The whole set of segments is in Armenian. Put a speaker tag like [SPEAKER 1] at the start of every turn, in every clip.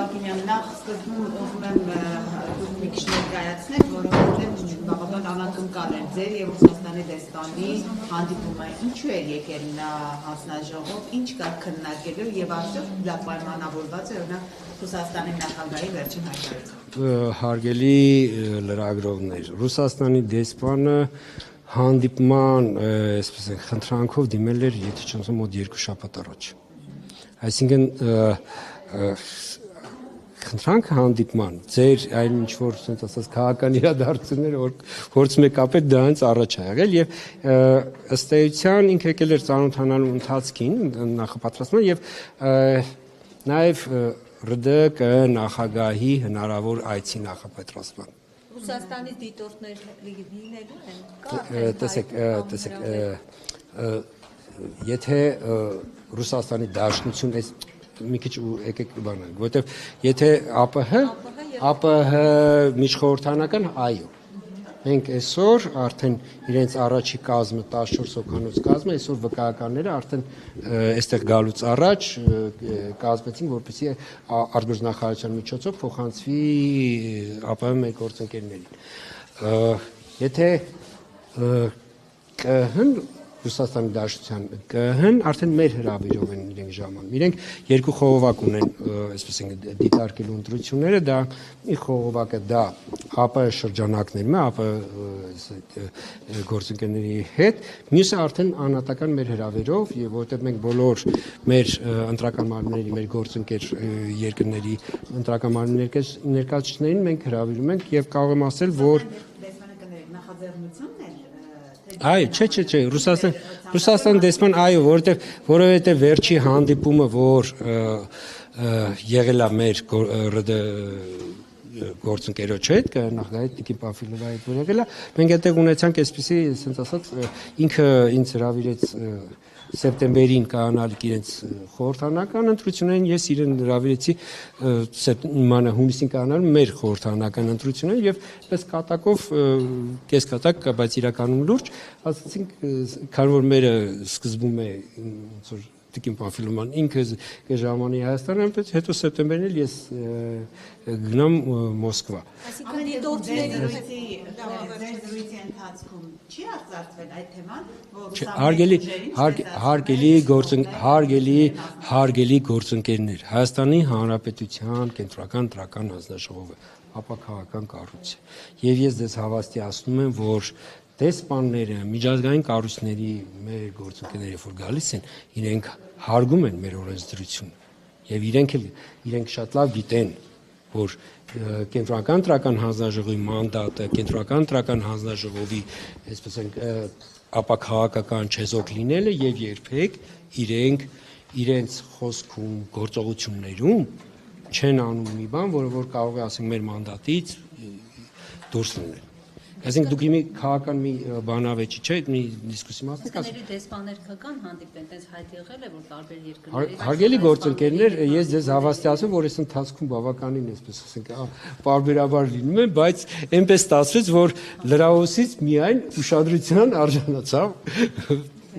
[SPEAKER 1] Բալակիմյան, նախ սկզբում ուզում եմ մի քիչ ներկայացնել, որովհետև բավական անակնկալ էր ձեր եւ Ռուսաստանի դեսպանի հանդիպումը։ Ինչու էր եկել նա հանձնաժողով, ինչ կա քննարկելու եւ արդյոք դա պայմանավորված է օրինակ Ռուսաստանի նախագահի վերջին հայտարարությամբ։
[SPEAKER 2] Հարգելի լրագրողներ, Ռուսաստանի դեսպանը հանդիպման, այսպես են, խնդրանքով դիմել էր, եթե չեմ ասում, մոտ 2 շաբաթ առաջ։ Այսինքն խնդրանքը հանդիպման, ձեր այն ինչ որ ասենց ասած քաղաքական իրադարձությունները որ փորձում եք կապել, դա հենց առաջ է եղել եւ ըստ էության ինքը եկել էր ծանոթանալու ընթացքին նախապատրաստման եւ նաեւ ՌԴԿ նախագահի հնարավոր այցի նախապատրաստման։
[SPEAKER 3] Ռուսաստանի դիտորդներ լինելու են։
[SPEAKER 2] Տեսեք, եթե Ռուսաստանի Դաշնություն այս մի քիչ եկեք բանանք, որովհետև եթե ԱՊՀ միջխորհրդանական, այո։ Մենք այսօր արդեն իրենց առաջի կազմը 14 հոգանոց կազմը, այսօր վկայականները արդեն այստեղ գալուց առաջ կազմեցին, որպեսզի արտգործնախարարության միջոցով փոխանցվի ԱՊՀ մեր գործընկերներին։ Եթե ԿՀ-ն Ռուսաստանի Դաշնության ԿՀ-ն արդեն մեր հրավերով են իրենք ժամանում։ Իրենք երկու խողովակ ունեն, այսպես են դիտարկելու ընտրությունները, դա մի խողովակը դա ԱՊՀ շրջանակներում է, ԱՊՀ գործընկերների հետ, մյուսը արդեն անհատական մեր հրավերով, եւ որովհետեւ մենք բոլոր մեր ընտրական մարմինների, մեր գործընկեր երկրների ընտրական մարմինների ներկայացուցիչներին մենք հրավիրում ենք եւ կարող եմ ասել, որ
[SPEAKER 1] նախաձեռնությունն է
[SPEAKER 2] Այո, չէ, Ռուսաստան դեսպան, այո, որովհետև վերջի հանդիպումը, որ եղել է մեր ՌԴ գործընկերոջ հետ, նախագահի Տիկին Պանֆիլովայի հետ որ եղել է, մենք այդտեղ ունեցանք այսպիսի, ասենց ասած, ինքը ինձ հրավիրեց սեպտեմբերին կայանալիք իրենց խորհրդանական ընտրություններին, ես իրեն հրավիրեցի հունիսին կայանալու մեր խորհրդանական ընտրություններին եւ պես կատակով կես կատակ, բայց իրականում լուրջ, ասացինք, քանի որ մերը սկզբում է ոնց որ Տիկին Պանֆիլովան ինքը կժամանի Հայաստան, այնպես հետո սեպտեմբերին էլ ես գնամ Մոսկվա։
[SPEAKER 3] Այսինքն դիտորդների
[SPEAKER 1] զրույցի ընթացքում չի արծարծվել այդ թեման,
[SPEAKER 2] հարգելի գործընկերներ, Հայաստանի Հանրապետության կենտրոնական ընտրական հանձնաժողովը ապաքաղաքական կառույց է։ Եվ ես ձեզ հավաստիացնում եմ, որ դեսպանները, միջազգային կառույցների մեր գործընկերները, որ գալիս են, իրենք հարգում են մեր օրենսդրությունը եւ իրենք շատ լավ գիտեն, որ կենտրոնական ընտրական հանձնաժողովի մանդատը, կենտրոնական ընտրական հանձնաժողովի, այսպես են, ապաքաղաքական չեզոք լինելը եւ երբեք իրենք իրենց խոսքում, գործողություններում չեն անում մի բան, որ կարող է ասենք մեր մանդատից դուրս լինել։ Այսինքն դուք մի քաղաքական մի բանավեճի չէ, մի դիսկուսի մաս եք ասում։
[SPEAKER 3] Դեսպաններ կան հանդիպեն, տես հայտ եղել է, որ տարբեր երկրներից
[SPEAKER 2] Հարգելի գործընկերներ, ես ձեզ հավաստիացնում, որ այս ընթացքում բավականին, այսպես ասենք, պարբերաբար լինում են, բայց այնպես ստացվեց, որ լրահոսից միայն ուշադրության արժանացավ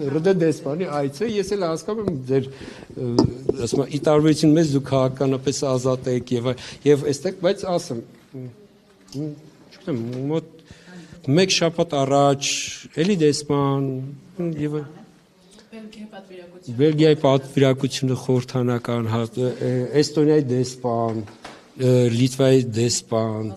[SPEAKER 2] ՌԴ դեսպանի այցը, ես էլ հասկանում եմ ձեր ասում ի տարբերություն մեզ դուք քաղաքականապես ազատ եք եւ այստեղ, բայց ասեմ, չգիտեմ, մոտ մեկ շաբաթ առաջ էլի դեսպան եւ Բելգիայի պատվիրակությունը խորհրդանական, Էստոնիայի դեսպան, Լիտվայի դեսպան,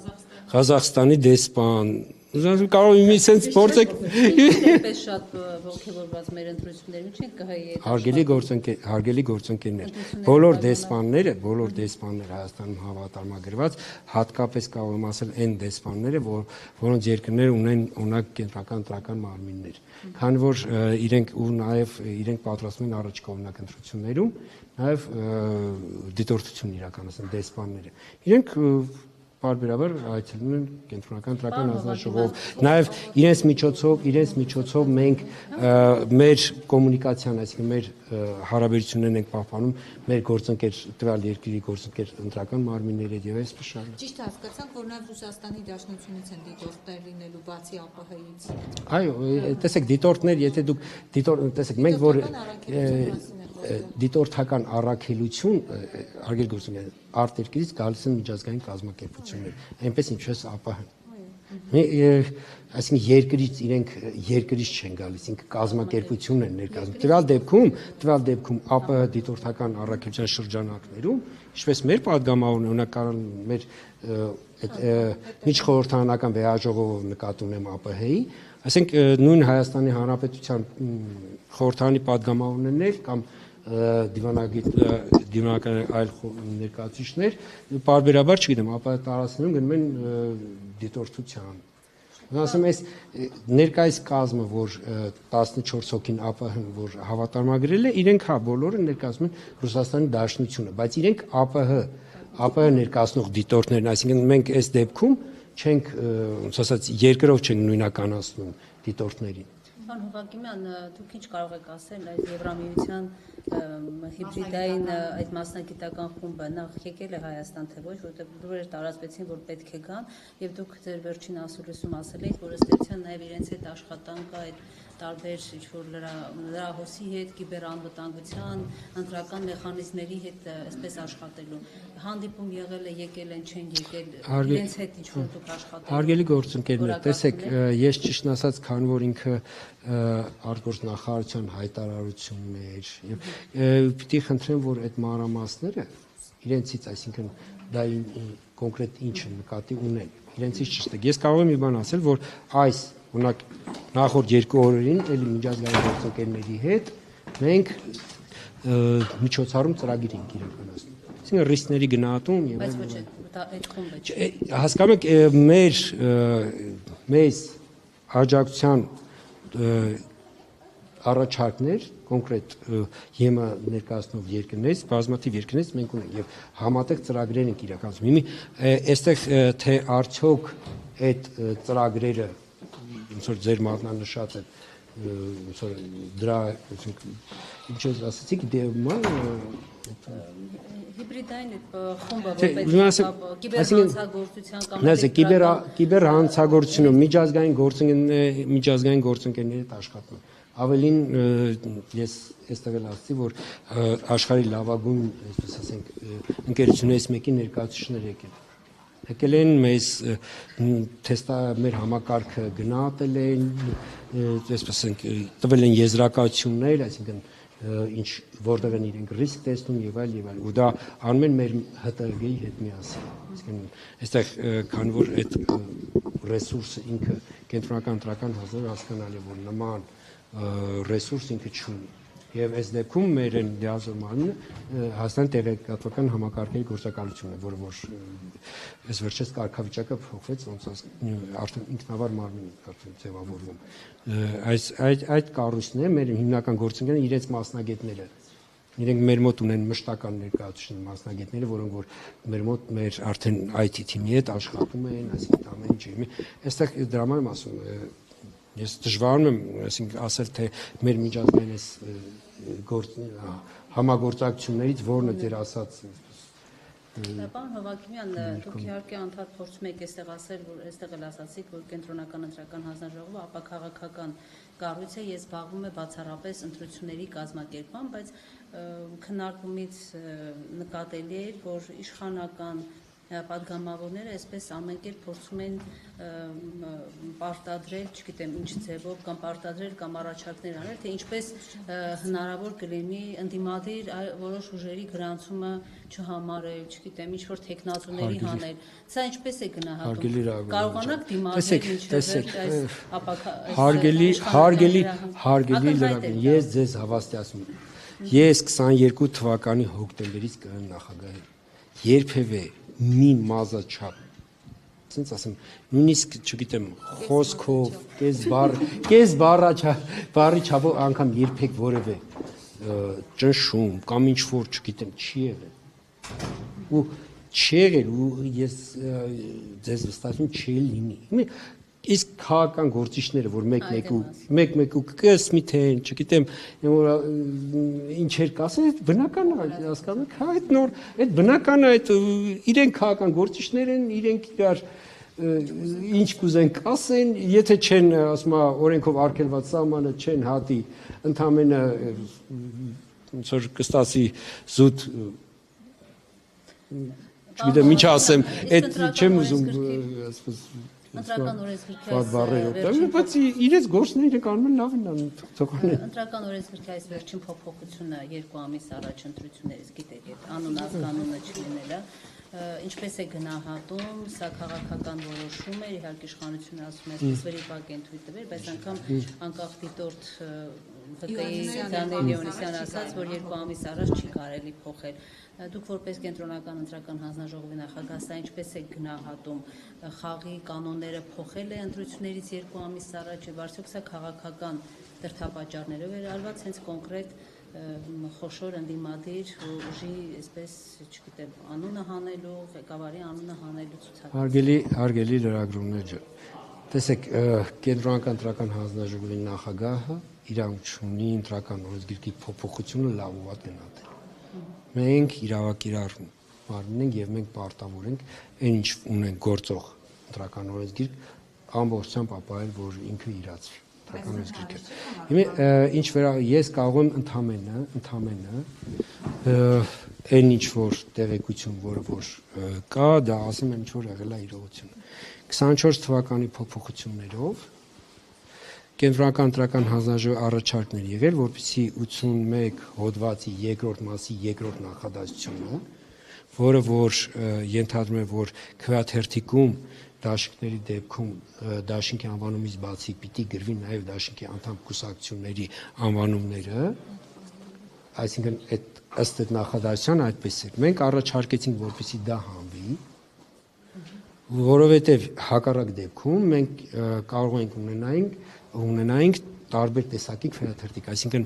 [SPEAKER 2] Ղազախստանի դեսպան, կարող եմ sense փորձեք
[SPEAKER 3] Այդպես շատ ողջավորված մեր ընտրություններում չենք կհայի
[SPEAKER 2] հարգելի գործընկերներ, բոլոր դեսպանները Հայաստանում հավատարմագրված, հատկապես կարող եմ ասել այն դեսպանները, որոնց երկրները ունեն օրինակ կենտրոնական ընտրական մարմիններ, քանի որ իրենք պատրաստվում են առաջիկա օրինակ ընտրություններում, նաև դիտորդություն իրականացնեն դեսպանները, իրենք պարբերաբար այցելում են կենտրոնական ընտրական հանձնաժողով, նաև իրենց միջոցով մենք մեր կոմունիկացիան, այսինքն մեր հարաբերություններն ենք պահպանում մեր գործընկեր տվյալ երկրի գործընկեր ընտրական մարմինների հետ եւ այսպես շարունակ։
[SPEAKER 3] Ճիշտ հասկացանք, որ նաև Ռուսաստանի Դաշնությունից են դիտորդներ լինելու բացի ԱՊՀ-ից։
[SPEAKER 2] Այո, տեսեք դիտորդներ, եթե դուք տեսեք մենք որ դիտորդական առաքելություն արգել գործունեության արտերկրից գալիս են միջազգային կազմակերպություններ, այնպես ինչպես ԱՊՀ-ն։ Այսինքն երկրից իրենք երկրից չեն գալիս, ինքը կազմակերպությունն են ներկայացնում։ Տվյալ դեպքում ԱՊՀ դիտորդական առաքելության շրջանակներում, ինչպես մեր падգամավորն օրինակ մեր այդ միջխորհրդարանական վեհաժողովը նկատի ունեմ ԱՊՀ-ի, ասենք նույն Հայաստանի Հանրապետության խորհրդարանի падգամավորներ կամ դիվանական այլ ներկայացուցիչներ պարբերաբար, չգիտեմ, ԱՊՀ տարածքներում գնում են դիտորդության։ Ասում ես ներկայիս կազմը, որ 14 հոգին ԱՊՀ-ն որ հավատարմագրել է, իրենք բոլորը ներկայացնում են Ռուսաստանի Դաշնությունը, բայց իրենք ԱՊՀ ներկայացնող դիտորդներն, այսինքն մենք այս դեպքում չենք, ոնց ասած, երկրով չենք նույնականացնում դիտորդներին։
[SPEAKER 4] Պարոն Հովակիմյան, դուք ինչ կարող եք ասել այս Եվրամիության հիբրիդային այդ մասնագիտական խումբը նախ եկել է Հայաստան, թե ոչ, որտեղ դուրեր տարածվեցին, որ պետք է գան, եւ դուք ձեր վերջին ասուլիսում ասել եք, որ ըստ էության նաեւ իրենց հետ աշխատանքը այդ տարբեր ինչ-որ լրահոսի հետ, կիբերանվտանգության, ընտրական մեխանիզմների հետ այսպես աշխատելու։ Հանդիպում եղել է, եկել են, չեն եկել, իրենց հետ ինչ-որ դուք աշխատել։
[SPEAKER 2] Հարգելի գործընկերներ, տեսեք, ես ճիշտ ասած, քանի որ ինքը արտգործնախարարության հայտարարություններ եւ պիտի խնդրեմ, որ այդ մանրամասները իրենցից, այսինքն դա կոնկրետ ինչ նկատի ունեն, իրենցից ճշտեք։ Ես կարող եմ մի բան ասել, որ այս օրինակ նախորդ 2 օրերին էլի միջազգային գործընկերների հետ մենք միջոցառում ծրագիր ենք իրականացնում։ Այսինքն ռիսկների գնահատում եւ
[SPEAKER 4] բայց ոչ այդ խումբը չէ։
[SPEAKER 2] Հասկանում եք, մեզ աջակցության առաջարկներ կոնկրետ ԵՄ ներկայացնող երկրներից, բազմաթիվ երկրներից մենք ունենք եւ համատեղ ծրագրեր ենք իրականացնում։ Այստեղ թե արդյոք այդ ծրագրերը ոնց որ ձեր մատնանշած է ոնց որ դրա ինչ ասացիք դեպքում
[SPEAKER 4] հիբրիդային խումբը կիբերհանցագործության կամ
[SPEAKER 2] կիբերհանցագործությունը միջազգային գործընկերների հետ աշխատում։ Ավելին ես այստեղ էլ ասացի, որ աշխարհի լավագույն, այսպես ասենք, ընկերություններից մեկի ներկայացուցիչներ եկել են մեզ մեր համակարգը գնահատել են, այսպես ասենք, տվել են եզրակացություններ, այսինքն ինչ որտեղ են իրենք ռիսկ տեսնում եւ այլ, ու դա անում են մեր ՀՏԳ-ի հետ միասին։ Այսինքն այստեղ քանի որ այդ ռեսուրսը ինքը կենտրոնական ընտրական հազար հասկանալի է, որ նման ռեսուրս ինքը չունի։ Եվ այս դեպքում մեր են լիազոր մարմինը Հայաստանի տեղեկատվական համակարգերի գործակալությունն է, որը որ այս վերջերս կարգավիճակը փոխվեց, ոնց արդեն ինքնավար մարմին արդեն ձևավորվում։ Այդ կառույցները մեր հիմնական գործընկերները իրենց մասնագետները, իրենք մեր մոտ ունեն մշտական ներկայացուցիչ մասնագետները, որոնք որ մեր մոտ մեր արդեն IT թիմի հետ աշխատում են, այսինքն ամեն ինչ։ Այստեղ դրա համար եմ ասում, ես դժվարում եմ, այսինքն ասել, թե մեր միջազգային համագործակցություններից որն է ձեր ասած։
[SPEAKER 4] Պարոն Հովակիմյան, դուք իհարկե անդադ փորձում եք այստեղ ասել, որ այստեղ էլ ասացիք, որ կենտրոնական ընտրական հանձնաժողովը ապաքաղաքական կառույց է, ես զբաղվում եմ բացառապես ընտրությունների կազմակերպման, բայց քննարկումից նկատելի է, որ իշխանական պատգամավորները այսպես ամեն կերպ փորձում են պարտադրել, չգիտեմ ինչ ձևով կամ պարտադրել կամ առաջարկներ անել, թե ինչպես հնարավոր կլինի ընդդիմադիր որոշ ուժերի գրանցումը չհամարել, չգիտեմ ինչ որ տեխնացուների հանել։ Սա ինչպես է գնահատում։ Կարողանաք դիմադրել
[SPEAKER 2] հարգելի լրագրող, ես ձեզ հավաստիացնում եմ։ Ես 22 թվականի հոկտեմբերից կրեմ նախագահի։ Երբևէ մի մազաչափ, ասենց ասեմ, նույնիսկ չգիտեմ, խոսքով, կես բառի չափով անգամ երբեք որևէ ճնշում կամ ինչ որ, չգիտեմ, չի եղել։ Ու չի եղել, ու ես ձեզ վստահում չի լինի։ Իսկ քաղաքական գործիչները, որ մեկ-մեկ ու կսմիթեն, չգիտեմ, ինչեր կասեն, բնական է, հասկանում եք, այդ բնական է, իրենք քաղաքական գործիչներ են, իրենք իրար ինչ կուզեն կասեն, եթե չեն, ասում օրենքով արգելված սահմանը չեն հատի, ընդամենը ոնց որ կստացի զուտ չգիտեմ ինչ ասեմ, այդ չեմ ուզում ասես
[SPEAKER 4] Ընտրական օրենսգրքի
[SPEAKER 2] բայց իրենց գործները իրենք անում են լավ են անում թողանեն
[SPEAKER 4] Ընտրական օրենսգրքի այս վերջին փոփոխությունը 2 ամիս առաջ ընտրություններից գիտեք այդ անուն ազգանունը չլինելը ինչպես է գնահատում սա քաղաքական որոշում է իհարկե իշխանությունը ասում է այսպես վերիպակ են թույլ տվել բայց անգամ անկախ դիտորդ ՎԿ-ի Դանիել Յովհաննիսյանը ասաց որ 2 ամիս առաջ չի կարելի փոխել Դուք որպես կենտրոնական ընտրական հանձնաժողովի նախագահ, սա ինչպես է գնահատում խաղի կանոնները փոխել է ընտրություններից 2 ամիս առաջ եւ արդյոք սա քաղաքական դրդապատճառներով էր արված հենց կոնկրետ խոշոր ընդդիմադիր ուժի, այսպես, չգիտեմ, անունը հանելու, ղեկավարի անունը հանելու ցուցակ։
[SPEAKER 2] Հարգելի լրագրողներ ջան։ Տեսեք, կենտրոնական ընտրական հանձնաժողովի նախագահը իրանք ունի ընտրական օրենսգրքի փոփոխությունը լավ ու վատ գնահատել։ Մենք իրավակիրառ մարմին ենք եւ մենք պարտավոր ենք այն ինչ ունենք գործող ընտրական օրենսգիրք ամբողջությամբ ապահովել, որ ինքը իրացվի ընտրական օրենսգիրքը։ Ինչ վրա ես կարող եմ ընդամենը այն ինչ որ տեղեկություն, որը որ կա, դա ասում եմ ինչ որ եղել է իրողությունը։ 24 թվականի փոփոխություններով Կենտրոնական ընտրական հանձնաժողովի առաջարկներ եղել, որպեսզի 81 հոդվածի երկրորդ մասի երկրորդ նախադասությունը, որը որ ենթադրում է, որ քվեաթերթիկում դաշինքների դեպքում դաշինքի անվանումից բացի պիտի գրվի նաև դաշինքի անդամ կուսակցությունների անվանումները, այսինքն ըստ այդ նախադասության այդպես է։ Մենք առաջարկեցինք, որպեսզի դա հանվի, որովհետև հակառակ դեպքում մենք կարող ենք ունենայինք տարբեր տեսակի քվեաթերթիկ, այսինքն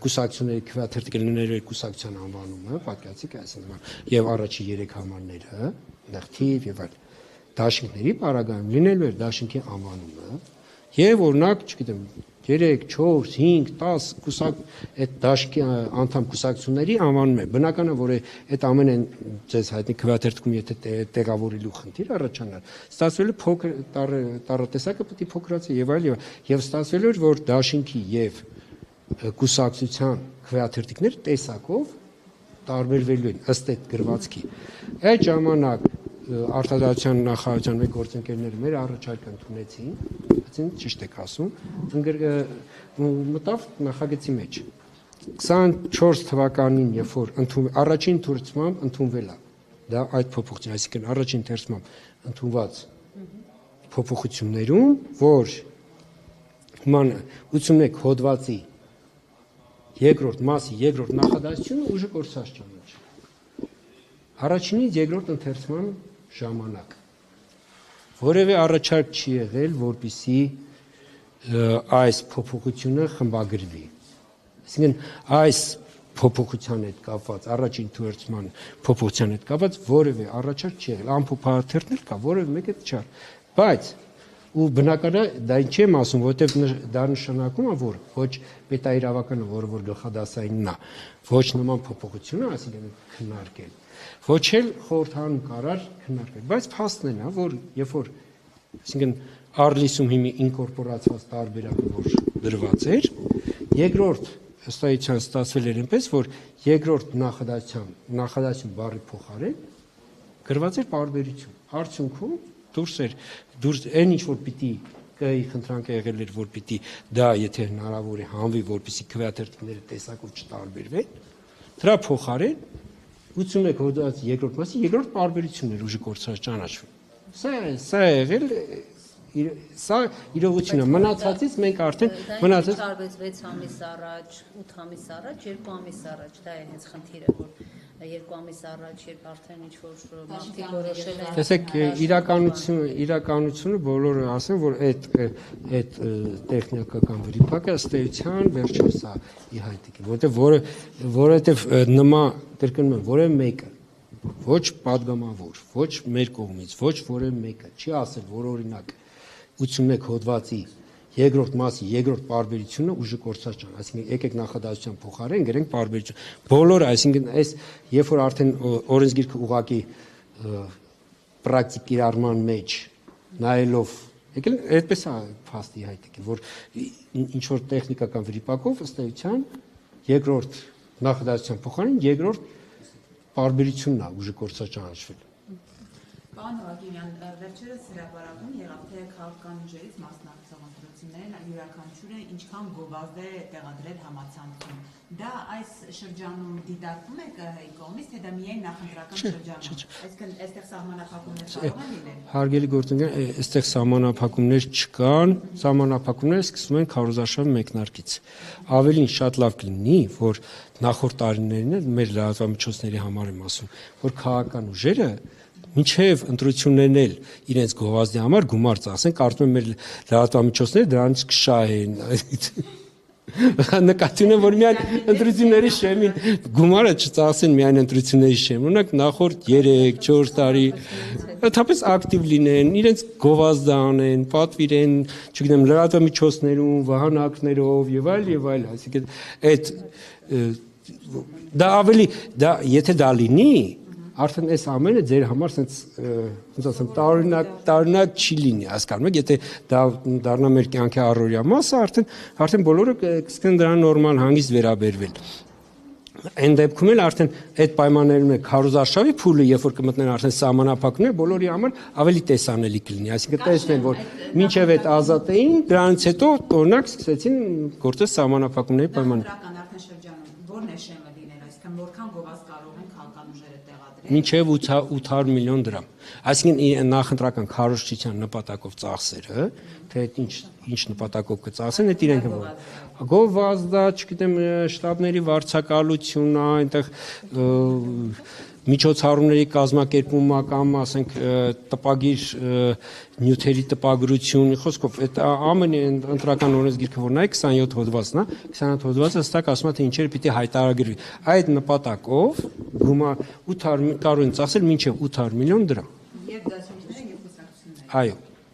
[SPEAKER 2] կուսակցությունների քվեաթերթիկը լինել է կուսակցության անվանումը, պատկերացիք, այսինքն եւ առաջի 3 համարները, նեղթիվ եւ այլ դաշինքների պարագայում լինելու էր դաշինքի անվանումը եւ օրինակ, չգիտեմ, 3, 4, 5, 10 այդ դաշինքի անդամ կուսակցությունների անվանում է։ Բնական է, որ այդ ամենը ձեզ հայտնի քվեաթերթիկում եթե տեղավորելու խնդիր առաջանար, ստացվել է փոքր տառատեսակը պետք է փոքրացի եւ այլ եւ ստացվել էր, որ դաշինքի եւ կուսակցության քվեաթերթիկները տեսակով տարբերվելու են ըստ այդ գրվածքի։ Այդ ժամանակ արտադրության նախարարության մեկ գործընկերները մեր առաջարկը ընդունեցին, այսինքն ճիշտ եք ասում, մտավ նախագծի մեջ։ 24 թվականին, երբ որ առաջին ընթերցմամբ ընդունվել է, դա այդ փոփոխություն, այսինքն առաջին ընթերցմամբ ընդունված փոփոխություններում, որ ման 81 հոդվածի երկրորդ մասի երկրորդ նախադասությունը ուժը կորցած ճանաչ։ Առաջինից երկրորդ ընթերցման ժամանակ որևէ առաջարկ չի եղել, որպեսզի այս փոփոխությունը խմբագրվի։ Այսինքն այս փոփոխության հետ կապված, առաջին թերցման փոփոխության հետ կապված որևէ առաջարկ չի եղել, ամփոփաթերթներ կա, որևէ մեկը չար, բայց ու բնական է դա ինչ եմ ասում, որովհետև դա նշանակում է, որ ոչ պետաիրավականը, որը որ գլխադասայինն է, ոչ նման փոփոխությունը, այսինքն քննարկել ոչ էլ խորհրդարանում կարար քննարկել, բայց փաստն է, որ երբ որ այսինքն Արլիսում հիմի ինկորպորացված տարբերակը որ դրված էր, երկրորդ ըստայության ստացվել էր այնպես, որ երկրորդ նախադասություն բառի փոխարեն գրված էր պարբերություն։ Արդյունքում դուրս այն ինչ որ պիտի կայի խնդրանքը եղել էր, որ պիտի դա եթե հնարավոր է հանվի, որպեսզի քվեաթերթիկները տեսակով չտարբերվեն, դրա փոխարեն 81 հոդված երկրորդ մասի երկրորդ պարբերություններ ուժի կորցած ճանաչվում։ Սա եղել սա իրողությունը մնացածից մենք արդեն
[SPEAKER 4] մնացած 6 ամիս առաջ, 8 ամիս առաջ, 2 ամիս առաջ, դա է հենց խնդիրը, որ 2 ամիս առաջ, երբ արդեն ինչ որ մարդիկ որոշել են։
[SPEAKER 2] Տեսեք, իրականությունը բոլորը ասեն, որ այդ տեխնիկական վրիպակը ըստ էության վերջերս է իհայտիկ, որովհետև նման կրկնում եմ, որևէ մեկը ոչ падգամավոր, ոչ մեր կողմից, ոչ որևէ մեկը չի ասել, որ օրինակ 81 հոդվածի երկրորդ մասի երկրորդ պարբերությունը ուժը կորցած ճան, այսինքն եկեք նախադասության փոխարեն գրենք պարբերություն։ Բոլորը, այսինքն այս երբ որ արդեն օրենսգիրքը ուղղակի պրակտիկ կիրառման մեջ նայելով եկել այդպես է փաստի հայտիկը, որ ինչ որ տեխնիկական վրիպակով ըստ էության երկրորդ նախադասության փոխարեն երկրորդ բարբերությունն է ուժը կորցաճանաչվել։
[SPEAKER 1] Պարոն Վագինյան, վերջերս հրապարակում եղավ թե քաղաքական ուժերից մասնակցող ընտրություններին յուրաքանչյուրը ինչքան գովազդ է տեղադրել համացանցում։ Դա այս շրջանում դիտարկվում է ԿՀ-ի կողմից, թե դա միայն նախընտրական շրջանում։ Այսինքն այստեղ սահմանափակումներ կարող են լինել։
[SPEAKER 2] Հարգելի գործընկեր, այստեղ սահմանափակումներ չկան, սահմանափակումները սկսվում են քարոզարշավի մեկնարկից։ Ավելին շատ լավ կլինի, որ նախորդ տարիներին մեր լրատվամիջոցների համար եմ ասում, որ քաղաքական ուժերը մինչև ընտրություններն էլ իրենց գովազդի համար գումար ծախսեն, կարծում եմ մեր լրատվամիջոցները դրանից կշահեն։ Նկատի ունեմ, որ միայն ընտրությունների շեմին գումարը չծախսեն միայն ընտրությունների շեմ, օրինակ նախորդ 3-4 տարի ընդհանրապես ակտիվ լինեն, իրենց գովազդը անեն, պատվիրեն, չգիտեմ, լրատվամիջոցներում, վահանակներով եւ այլ, այսինքն այդ դա ավելի դա եթե դա լինի, արդեն այս ամենը ձեր համար sense ոնց ասեմ տարօրինակ չի լինի, հասկանում եք, եթե դա դառնա մեր կյանքի առօրյա մասը, արդեն բոլորը կսկսեն դրան նորմալ հանգիստ վերաբերվել։ Այն դեպքում էլ արդեն այդ պայմաններում է քարոզարշավի փուլը, երբ որ կմտնեն արդեն սահմանափակումներ, բոլորի համար ավելի տեսանելի կլինի, այսինքն տեսնեն, որ մինչև այդ ազատ էին, դրանից հետո օրինակ սկսեցին գործել սահմանափակումների պայմաններ։
[SPEAKER 1] Արդեն շրջանում ո՞րն է շեմը լինել, այսինքն որքան գովազդ կարող են քաղաքական ուժերը տեղադրել։
[SPEAKER 2] Մինչև 800 միլիոն դրամ։ Այսինքն նախընտրական քարոզչության նպատակով ծախսերը, թե ինչ նպատակով կծախսեն, այդ իրենք գովազդա, չգիտեմ, շտաբների վարձակալությունն, այնտեղ միջոցառումների կազմակերպումը կամ ասենք տպագիր նյութերի տպագրություն, խոսքով այդ ամենը ընտրական օրենսգիրքը որ նայ 27 հոդվածն է, 27 հոդվածը հստակ ասում է թե ինչերը պիտի հայտարարագրվի։ Այդ նպատակով գումար 800 կարող են ծախսել մինչև 800 միլիոն դրամ։
[SPEAKER 1] Եվ դասությունները եւ կուսակցությունները։
[SPEAKER 2] Այո։